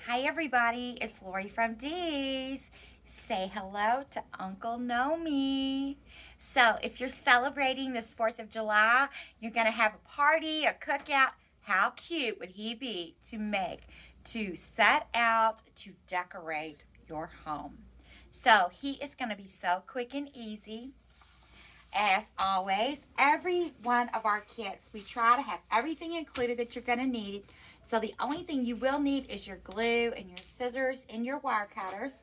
Hi everybody, it's Lorie from Dee's. Say hello to Uncle Gnomie. So if you're celebrating this 4th of July, you're going to have a party, a cookout. How cute would he be to set out to decorate your home? So he is going to be so quick and easy. As always, every one of our kits, we try to have everything included that you're going to need. So the only thing you will need is your glue and your scissors and your wire cutters.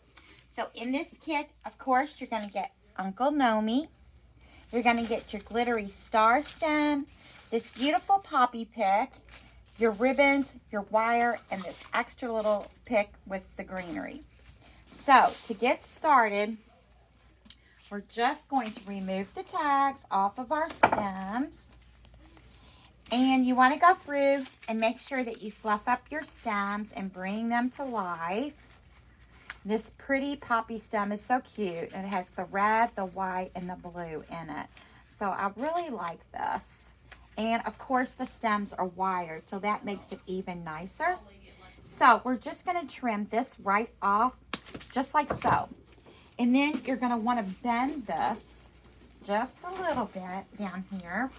So in this kit, of course, you're going to get Uncle Gnomie. You're going to get your glittery star stem, this beautiful poppy pick, your ribbons, your wire, and this extra little pick with the greenery. So to get started, we're just going to remove the tags off of our stems. And you want to go through and make sure that you fluff up your stems and bring them to life. This pretty poppy stem is so cute. It has the red, the white, and the blue in it. So I really like this. And of course the stems are wired, so that makes it even nicer. So we're just going to trim this right off, just like so. And then you're going to want to bend this just a little bit down here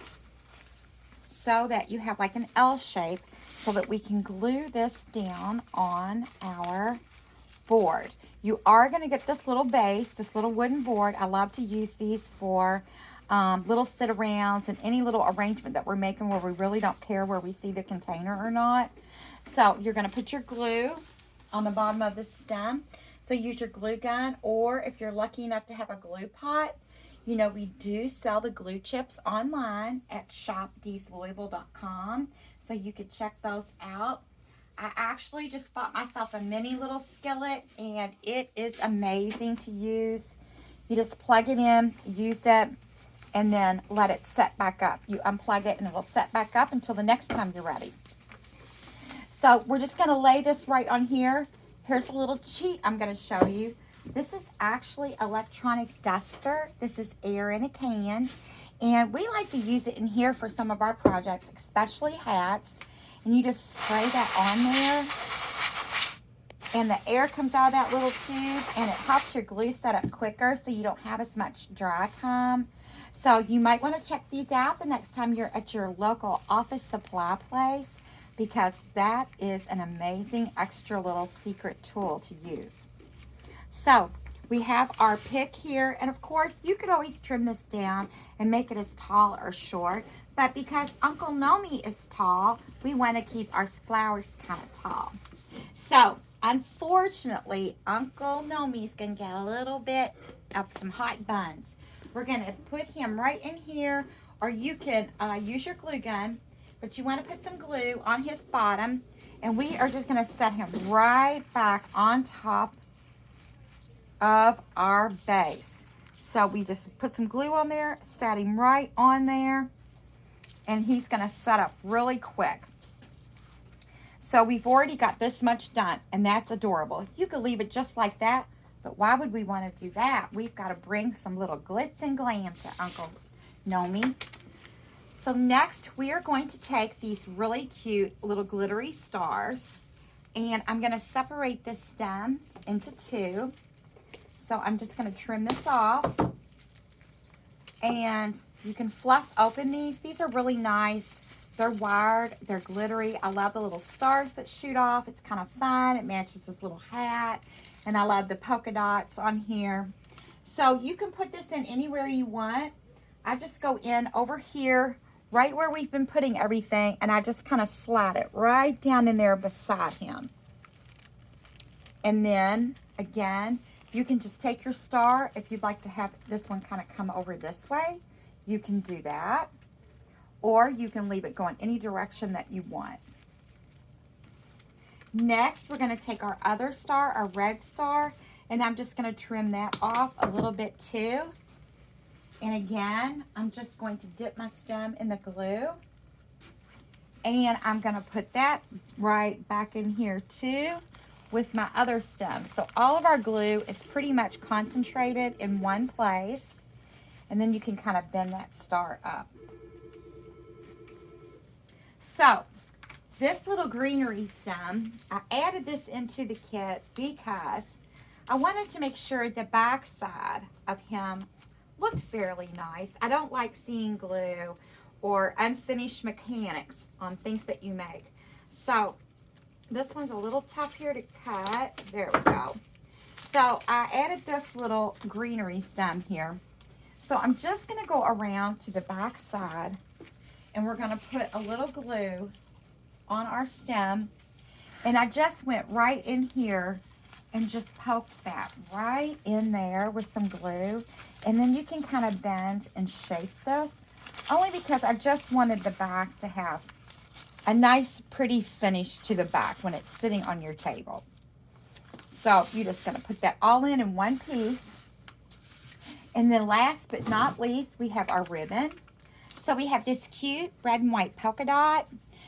so that you have like an L shape so that we can glue this down on our board. You are going to get this little base, this little wooden board. I love to use these for little sit-arounds and any little arrangement that we're making where we really don't care where we see the container or not. So you're going to put your glue on the bottom of the stem. So use your glue gun, or if you're lucky enough to have a glue pot, you know, we do sell the glue chips online at shopdeeslouisville.com, so you could check those out. I actually just bought myself a mini little skillet, and it is amazing to use. You just plug it in, use it, and then let it set back up. You unplug it, and it will set back up until the next time you're ready. So we're just going to lay this right on here. Here's a little cheat I'm going to show you. This is actually electronic duster. This is air in a can. And we like to use it in here for some of our projects, especially hats. And you just spray that on there. And the air comes out of that little tube. And it helps your glue set up quicker so you don't have as much dry time. So you might want to check these out the next time you're at your local office supply place, because that is an amazing extra little secret tool to use. So we have our pick here, and of course you could always trim this down and make it as tall or short, but because Uncle Gnomie is tall, we want to keep our flowers kind of tall. So unfortunately, Uncle Gnomie is going to get a little bit of some hot buns. We're going to put him right in here, or you can use your glue gun. But you want to put some glue on his bottom, and we are just going to set him right back on top of our base. So we just put some glue on there, set him right on there, and he's going to set up really quick. So we've already got this much done, and that's adorable. You could leave it just like that, but why would we want to do that? We've got to bring some little glitz and glam to Uncle Gnomie. So next, we are going to take these really cute little glittery stars, and I'm going to separate this stem into two. So I'm just going to trim this off, and you can fluff open these. These are really nice. They're wired. They're glittery. I love the little stars that shoot off. It's kind of fun. It matches this little hat, and I love the polka dots on here. So you can put this in anywhere you want. I just go in over here, right where we've been putting everything, and I just kind of slide it right down in there beside him. And then, again, you can just take your star. If you'd like to have this one kind of come over this way, you can do that. Or you can leave it going any direction that you want. Next, we're going to take our other star, our red star, and I'm just going to trim that off a little bit too. And again, I'm just going to dip my stem in the glue. And I'm going to put that right back in here too with my other stem. So all of our glue is pretty much concentrated in one place. And then you can kind of bend that star up. So this little greenery stem, I added this into the kit because I wanted to make sure the back side of him looked fairly nice. I don't like seeing glue or unfinished mechanics on things that you make. So this one's a little tough here to cut. There we go. So I added this little greenery stem here. So I'm just going to go around to the back side and we're going to put a little glue on our stem. And I just went right in here and just poked that right in there with some glue. And then you can kind of bend and shape this, only because I just wanted the back to have a nice pretty finish to the back when it's sitting on your table. So you're just going to put that all in one piece. And then last but not least, we have our ribbon. So we have this cute red and white polka dot.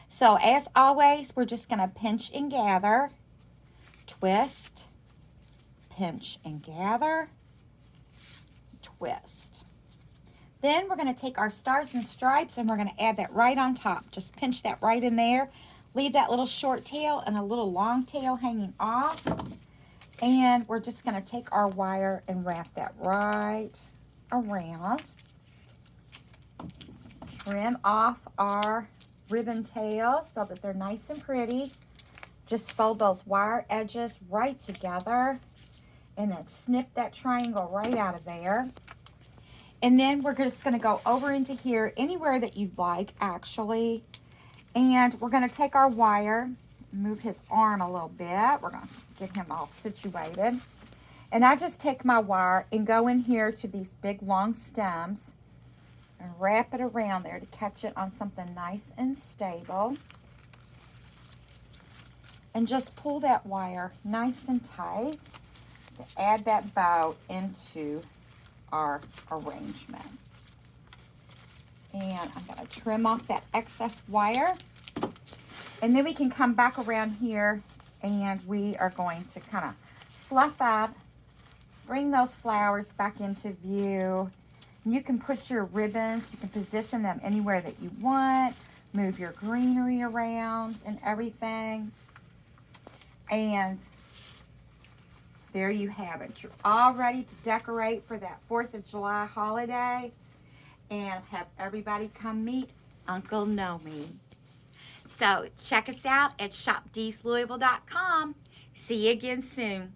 So as always, we're just going to pinch and gather, twist, pinch and gather, twist. Then we're going to take our stars and stripes and we're going to add that right on top. Just pinch that right in there. Leave that little short tail and a little long tail hanging off. And we're just going to take our wire and wrap that right around. Trim off our ribbon tails so that they're nice and pretty. Just fold those wire edges right together and then snip that triangle right out of there. And then we're just going to go over into here anywhere that you'd like, actually. And we're going to take our wire, move his arm a little bit. We're going to get him all situated. And I just take my wire and go in here to these big long stems and wrap it around there to catch it on something nice and stable. And just pull that wire nice and tight to add that bow into our arrangement. And I'm going to trim off that excess wire. And then we can come back around here and we are going to kind of fluff up, bring those flowers back into view. And you can put your ribbons, you can position them anywhere that you want, move your greenery around and everything. And there you have it. You're all ready to decorate for that 4th of July holiday and have everybody come meet Uncle Gnomie. So check us out at shopdeeslouisville.com. See you again soon.